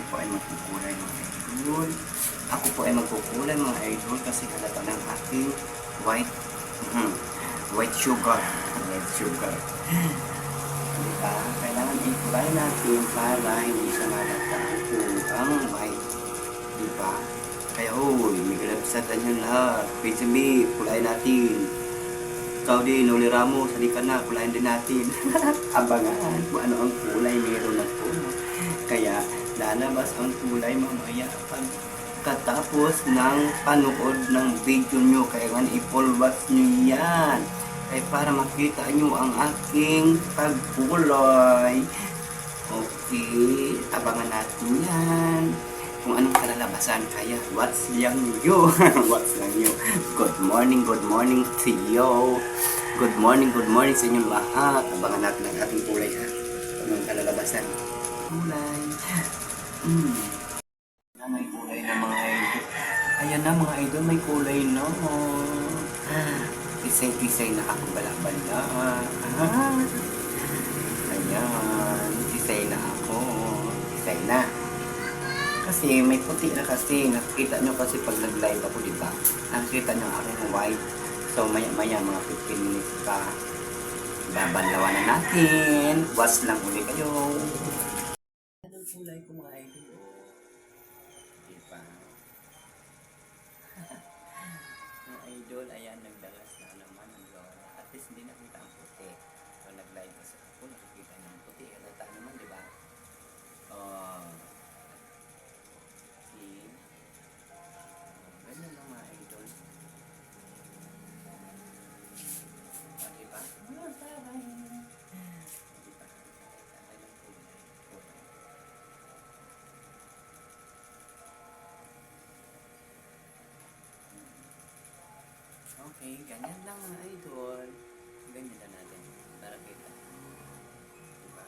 po ay magkukulay mga idol. Ako po ay magkukulay mga idol kasi halata ng aking white white sugar. White sugar. Diba? Kailangan i-kulay natin para hindi siya malata ang white. Diba? Kaya may kalabsatan yun lahat. PCB, kulay natin. Ikaw din, Noli Ramos, halika na, kulayan din natin. Abangan kung ano ang kulay meron na po. Kaya lalabas ang kulay mamaya pagkatapos ng panood ng video nyo. Kaya nga i-full watch nyo yan. Kaya para makita nyo ang aking pagkulay. Okay, abangan natin yan. Kung anong kalalabasan, kaya watch lang nyo. Watch lang nyo. Good morning to you. Good morning sa inyong lahat. Abangan natin ang ating kulay ha. Kung anong kalalabasan. Kulay. May kulay na mga idol. Ayan na mga idol, may kulay na. Tisay-tisay na ako bala-bala. Ayan, tisay na ako. Tisay na. Kasi may puti na kasi. Nakikita nyo kasi pag nag-live ako, diba? Nakikita nyo aking white. So maya-maya mga 15 minutes pa. Babanlawan na natin. Watch lang ulit kayo. Anong kulay ko mga idol? Diba? Mga idol, ayan, nagdalas na naman ang lola. At least hindi nakita ang puti. So nag-live kasi ako, nakikita niya ang puti. Halata naman, diba? See? Ganyan lang mga idol. Diba? Okay, ganyan lang mga idol. Ganyan lang natin para kita. Diba?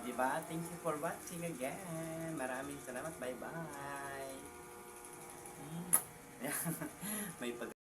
Diba? Thank you for watching again. Maraming salamat. Bye-bye. May pag